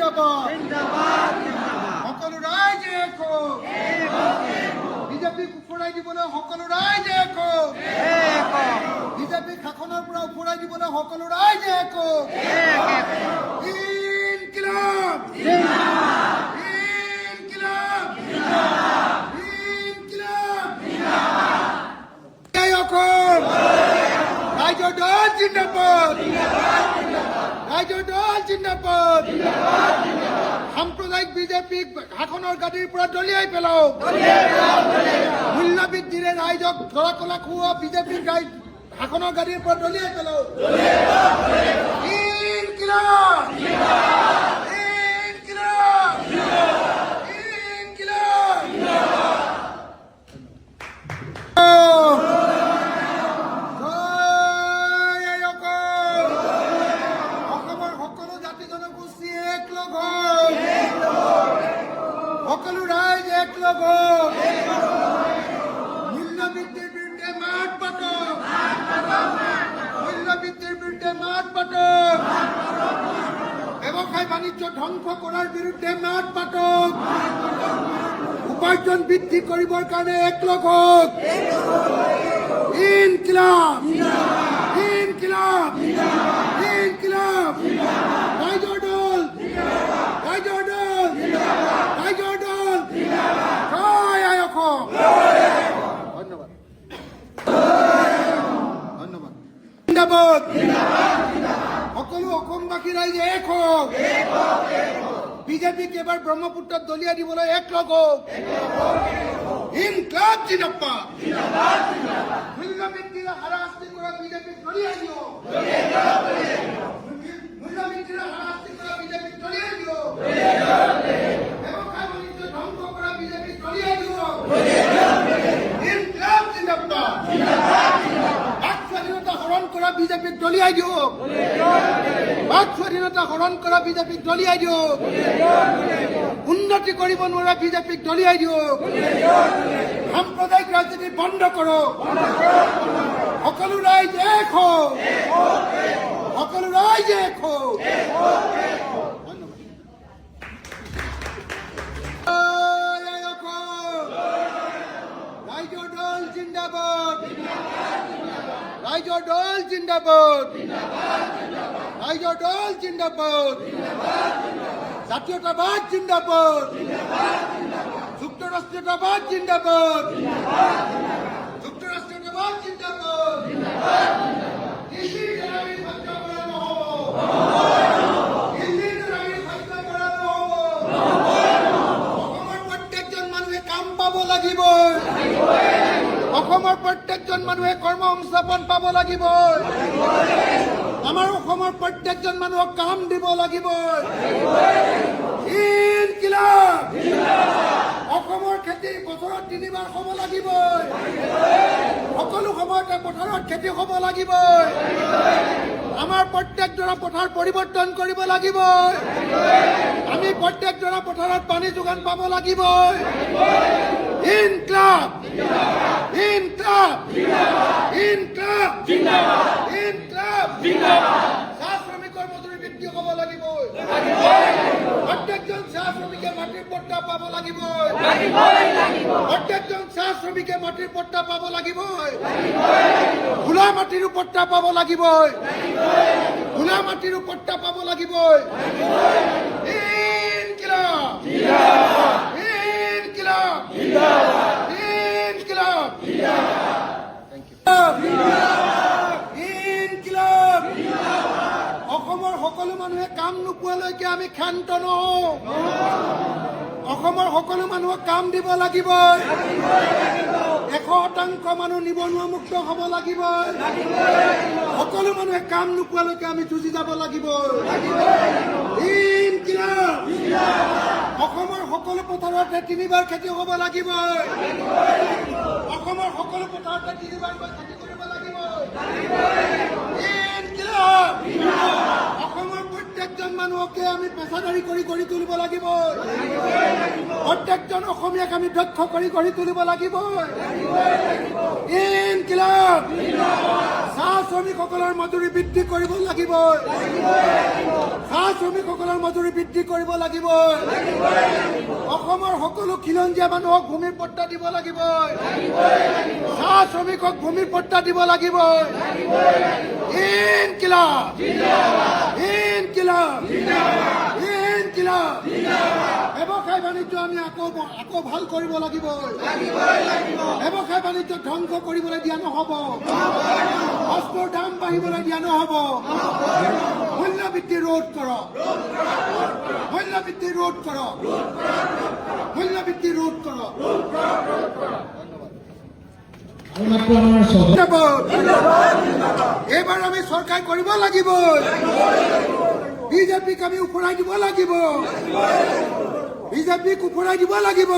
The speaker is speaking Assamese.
জিন্দাবাদ সকলো ৰাইজে বিজেপিক উফৰাই দিবলৈ সকলো ৰাইজে বিজেপিক শাসনৰ পৰা উফৰাই দিবলৈ সকলো ৰাইজে ইনকিলাব ইনকিলাব ইনকিলাব ৰাইজৰ দল জিন্দাবাদ ৰাইজৰ দল জিন্দাবাদ সাম্প্ৰদায়িক বিজেপিক শাসনৰ গাদীৰ পৰা দলিয়াই পেলাওক মূল্য বৃদ্ধিৰে ৰাইজক ধৰা কলা খুওৱা বিজেপিক শাসনৰ গাদীৰ পৰা দলিয়াই পেলাওক ইনকিলাব ইনকিলাব সকলো ৰাইজ একলগ মূল্য বৃদ্ধিৰ বিৰুদ্ধে মাত পাতক মূল্য বৃদ্ধিৰ বিৰুদ্ধে মাত পাতক ব্যৱসায় বাণিজ্য ধ্বংস কৰাৰ বিৰুদ্ধে মাত পাতক উপাৰ্জন বৃদ্ধি কৰিবৰ কাৰণে একলগ হওক ইনকিলাব ইনকিলাব ইনকিলাব ৰাইজৰ দল ৰাইজৰ দল ৰাইজৰ দল জয় আই অসম ধন্যবাদ ধন্যবাদ জিন্দাবাদ সকলো অসমবাসী ৰাইজে এক হওক বিজেপিক এবাৰ ব্ৰহ্মপুত্ৰত দলিয়াই দিবলৈ একলগ হওক ইনকিলাব জিন্দাবাদ মূল্য বৃদ্ধিৰে হাৰাশাস্তি কৰা বিজেপিক দলিয়াই দিয়ক মূল্য বৃদ্ধিৰে হাৰাশাস্তি কৰা বিজেপিক দলিয়াই দিয়ক ব্যৱসায় বাণিজ্য ধ্বংস কৰা বিজেপিক দলিয়াই দিয়ক ইনকিলাব জিন্দাবাদ বাক স্বাধীনতা হৰণ কৰা বিজেপিক দলিয়াই দিয়ক বাক স্বাধীনতা হৰণ কৰা বিজেপিক দলিয়াই দিয়ক উন্নতি কৰিব নোৱাৰা বিজেপিক দলিয়াই দিয়ক সাম্প্ৰদায়িক ৰাজনীতি বন্ধ কৰক সকলো ৰাইজ এক হওক সকলো ৰাইজ এক হওক ৰাইজৰ দল জিন্দাবাদ ৰাইজৰ দল জিন্দাবাদ ৰাইজৰ দল জিন্দাবাদ জাতীয়তাবাদ জিন্দাবাদ যুক্তৰাষ্ট্ৰীয়তাবাদ জিন্দাবাদ যুক্তৰাষ্ট্ৰীয়তাবাদ জিন্দাবাদ দিল্লীৰ দালালি হত্যা কৰা নহ'ব দিল্লীৰ দালালি হত্যা কৰা নহ'ব অসমৰ প্ৰত্যেকজন মানুহে কাম পাব লাগিব অসমৰ প্ৰত্যেকজন মানুহে কৰ্ম সংস্থাপন পাব লাগিব আমাৰ অসমৰ প্ৰত্যেকজন মানুহক কাম দিব লাগিব ইনকিলাব অসমৰ খেতি বছৰত 3 বাৰ হ'ব লাগিব সকলো সময়তে পথাৰত খেতি হ'ব লাগিব আমাৰ প্ৰত্যেকজনৰ পথাৰ পৰিৱৰ্তন কৰিব লাগিব আমি প্ৰত্যেকজনৰ পথাৰত পানী যোগান পাব লাগিব ইনকিলাব ইনকিলাব ইনকিলাব ইনকিলাব চাহ শ্ৰমিকৰ মজুৰি বৃদ্ধি হ'ব লাগিব প্ৰত্যেকজন চাহ শ্ৰমিকে মাটিৰ পট্টা পাব লাগিব প্ৰত্যেকজন চাহ শ্ৰমিকে মাটিৰ পট্টা পাব লাগিব খোলা মাটিৰ পট্টা পাব লাগিব খোলা মাটিৰ পট্টা পাব লাগিব ইনকিলাব ইনকিলাব ইনকিলাব ইনকিলাব অসমৰ সকলো মানুহে কাম নোপোৱালৈকে আমি ক্ষান্ত নহওঁ অসমৰ সকলো মানুহক কাম দিব লাগিব 100% মানুহ নিবনুৱা মুক্ত হ'ব লাগিব সকলো মানুহে কাম নোপোৱালৈকে আমি যুঁজি যাব লাগিব ইনকিলাব অসমৰ সকলো পথাৰতে 3 বাৰ খেতি হ'ব লাগিব অসমৰ সকলো পথাৰতে 3 বাৰকৈ খেতি কৰিব লাগিব ইনকিলাব অসমৰ প্ৰত্যেকজন মানুহকে আমি পেছাদাৰী কৰি গঢ়ি তুলিব লাগিব প্ৰত্যেকজন অসমীয়াক আমি দক্ষ কৰি গঢ়ি তুলিব লাগিব ইনকিলাব চাহ শ্ৰমিকসকলৰ মজুৰি বৃদ্ধি কৰিব লাগিব চাহ শ্ৰমিকসকলৰ মজুৰি বৃদ্ধি কৰিব লাগিব অসমৰ সকলো খিলঞ্জীয়া মানুহক ভূমিৰ পট্টা দিব লাগিব চাহ শ্ৰমিকক ভূমিৰ পট্টা দিব লাগিব ইনকিলাব ইনকিলাব ইনকিলাব ব্যৱসায় বাণিজ্য আমি আকৌ ভাল কৰিব লাগিব ব্যৱসায় বাণিজ্য ধ্বংস কৰিবলৈ দিয়া নহ'ব বস্তুৰ দাম বাঢ়িবলৈ দিয়া নহ'ব মূল্যবৃদ্ধি ৰোধ কৰক মূল্যবৃদ্ধি ৰোধ কৰক মূল্যবৃদ্ধি ৰোধ কৰক এইবাৰ আমি চৰকাৰ কৰিব লাগিব বিজেপিক আমি উফৰাই দিব লাগিব বিজেপিক উফৰাই দিব লাগিব